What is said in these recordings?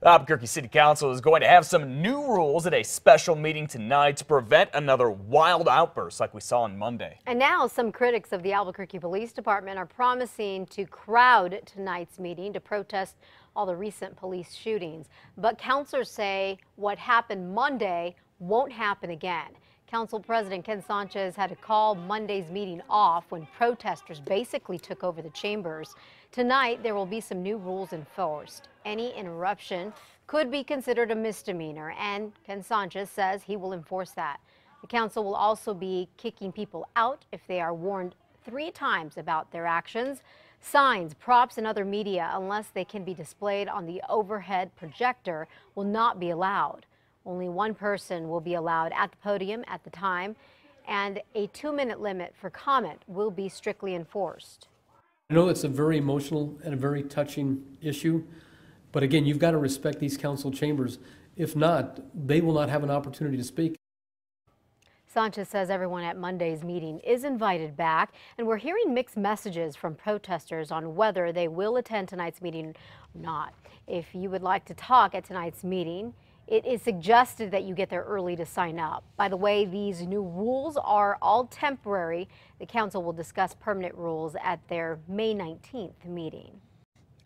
Albuquerque City Council is going to have some new rules at a special meeting tonight to prevent another wild outburst like we saw on Monday. And now some critics of the Albuquerque Police Department are promising to crowd tonight's meeting to protest all the recent police shootings. But councilors say what happened Monday won't happen again. Council President Ken Sanchez had to call Monday's meeting off when protesters basically took over the chambers. Tonight, there will be some new rules enforced. Any interruption could be considered a misdemeanor, and Ken Sanchez says he will enforce that. The council will also be kicking people out if they are warned 3 times about their actions. Signs, props, and other media, unless they can be displayed on the overhead projector, will not be allowed. Only one person will be allowed at the podium at the time, and a 2-minute limit for comment will be strictly enforced. I know it's a very emotional and a very touching issue, but again, you've got to respect these council chambers. If not, they will not have an opportunity to speak. Sanchez says everyone at Monday's meeting is invited back, and we're hearing mixed messages from protesters on whether they will attend tonight's meeting or not. If you would like to talk at tonight's meeting, it is suggested that you get there early to sign up. By the way, these new rules are all temporary. The council will discuss permanent rules at their May 19th meeting.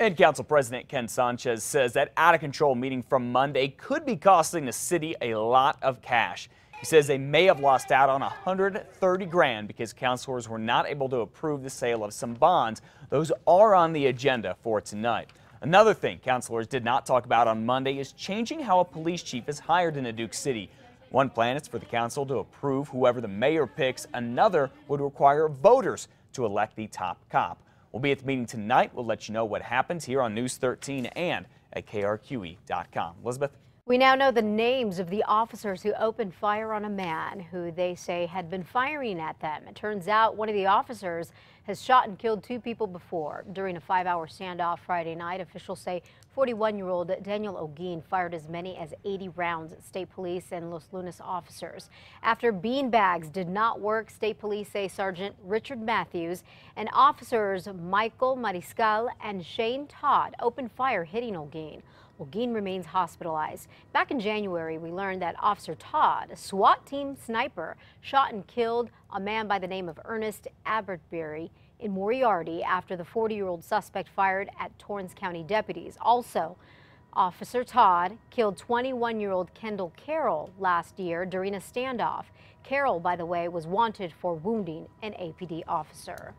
And Council President Ken Sanchez says that out-of-control meeting from Monday could be costing the city a lot of cash. He says they may have lost out on $130 grand because councilors were not able to approve the sale of some bonds. Those are on the agenda for tonight. Another thing councilors did not talk about on Monday is changing how a police chief is hired in Duke City. One plan is for the council to approve whoever the mayor picks. Another would require voters to elect the top cop. We'll be at the meeting tonight. We'll let you know what happens here on News 13 and at KRQE.com. Elizabeth? We now know the names of the officers who opened fire on a man who they say had been firing at them. It turns out one of the officers has shot and killed 2 people before. During a 5-hour standoff Friday night, officials say 41-year-old Daniel Ogin fired as many as 80 rounds at state police and Los Lunas officers. After beanbags did not work, state police say Sergeant Richard Matthews and officers Michael Mariscal and Shane Todd opened fire, hitting Ogin. Ogin remains hospitalized. Back in January, we learned that Officer Todd, a SWAT team sniper, shot and killed a man by the name of Ernest Abertberry in Moriarty after the 40-year-old suspect fired at Torrance County deputies. Also, Officer Todd killed 21-year-old Kendall Carroll last year during a standoff. Carroll, by the way, was wanted for wounding an APD officer.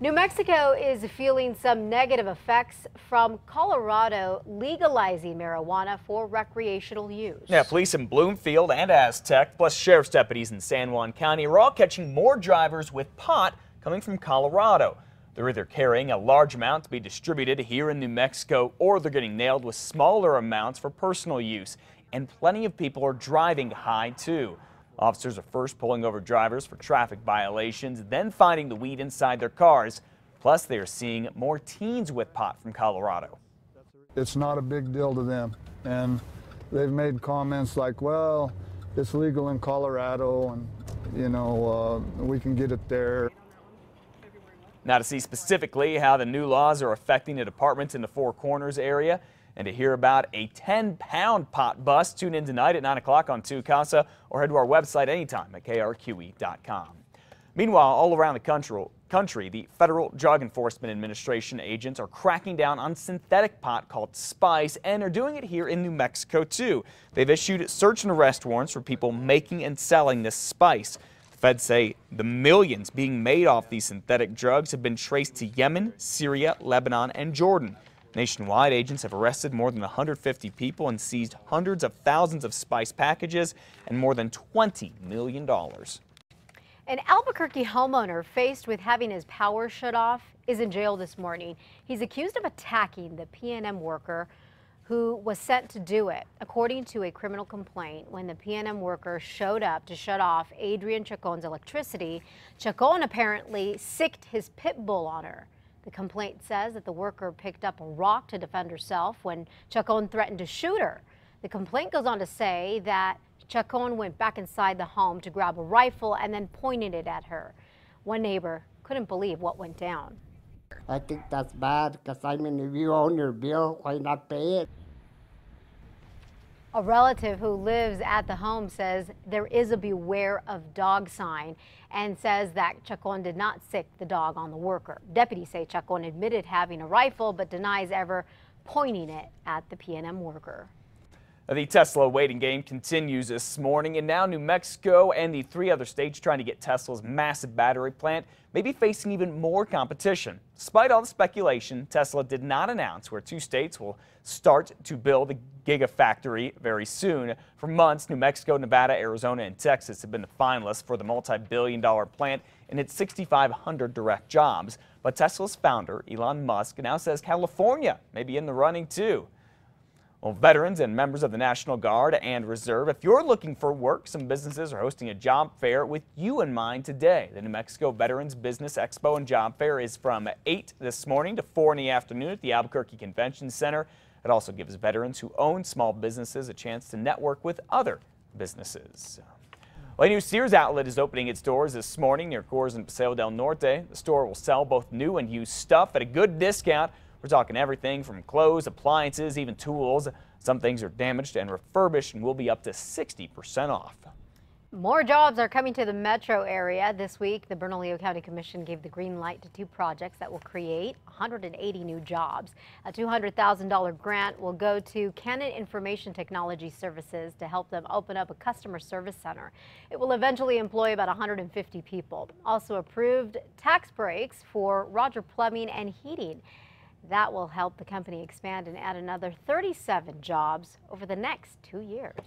New Mexico is feeling some negative effects from Colorado legalizing marijuana for recreational use. Yeah, police in Bloomfield and Aztec, plus sheriff's deputies in San Juan County, are all catching more drivers with pot coming from Colorado. They're either carrying a large amount to be distributed here in New Mexico, or they're getting nailed with smaller amounts for personal use. And plenty of people are driving high, too. Officers are first pulling over drivers for traffic violations, then finding the weed inside their cars. Plus, they are seeing more teens with pot from Colorado. It's not a big deal to them, and they've made comments like, well, it's legal in Colorado, and, you know, we can get it there. Now, to see specifically how the new laws are affecting the departments in the Four Corners area, and to hear about a 10-pound pot bust, tune in tonight at 9 o'clock on 2 Casa or head to our website anytime at KRQE.com. Meanwhile, all around the country, the Federal Drug Enforcement Administration agents are cracking down on synthetic pot called spice, and are doing it here in New Mexico, too. They've issued search and arrest warrants for people making and selling this spice. The feds say the millions being made off these synthetic drugs have been traced to Yemen, Syria, Lebanon, and Jordan. Nationwide, agents have arrested more than 150 people and seized hundreds of thousands of spice packages and more than $20 million. An Albuquerque homeowner faced with having his power shut off is in jail this morning. He's accused of attacking the PNM worker who was sent to do it. According to a criminal complaint, when the PNM worker showed up to shut off Adrian Chacon's electricity, Chacon apparently sicked his pit bull on her. The complaint says that the worker picked up a rock to defend herself when Chacon threatened to shoot her. The complaint goes on to say that Chacon went back inside the home to grab a rifle and then pointed it at her. One neighbor couldn't believe what went down. I think that's bad because, I mean, if you own your bill, why not pay it? A relative who lives at the home says there is a beware of dog sign and says that Chacon did not sick the dog on the worker. Deputies say Chacon admitted having a rifle but denies ever pointing it at the P&M worker. The Tesla waiting game continues this morning, and now New Mexico and the 3 other states trying to get Tesla's massive battery plant may be facing even more competition. Despite all the speculation, Tesla did not announce where 2 states will start to build the gigafactory very soon. For months, New Mexico, Nevada, Arizona, and Texas have been the finalists for the multi-billion-dollar plant and its 6,500 direct jobs. But Tesla's founder, Elon Musk, now says California may be in the running too. Well, veterans and members of the National Guard and Reserve, if you're looking for work, some businesses are hosting a job fair with you in mind today. The New Mexico Veterans Business Expo and Job Fair is from 8 this morning to 4 in the afternoon at the Albuquerque Convention Center. It also gives veterans who own small businesses a chance to network with other businesses. Well, a new Sears outlet is opening its doors this morning near Coors and Paseo del Norte. The store will sell both new and used stuff at a good discount. We're talking everything from clothes, appliances, even tools. Some things are damaged and refurbished and will be up to 60% off. More jobs are coming to the metro area this week. The Bernalillo County Commission gave the green light to 2 projects that will create 180 new jobs. A $200,000 grant will go to Canon Information Technology Services to help them open up a customer service center. It will eventually employ about 150 people. Also approved tax breaks for Roger Plumbing and Heating. That will help the company expand and add another 37 jobs over the next 2 years.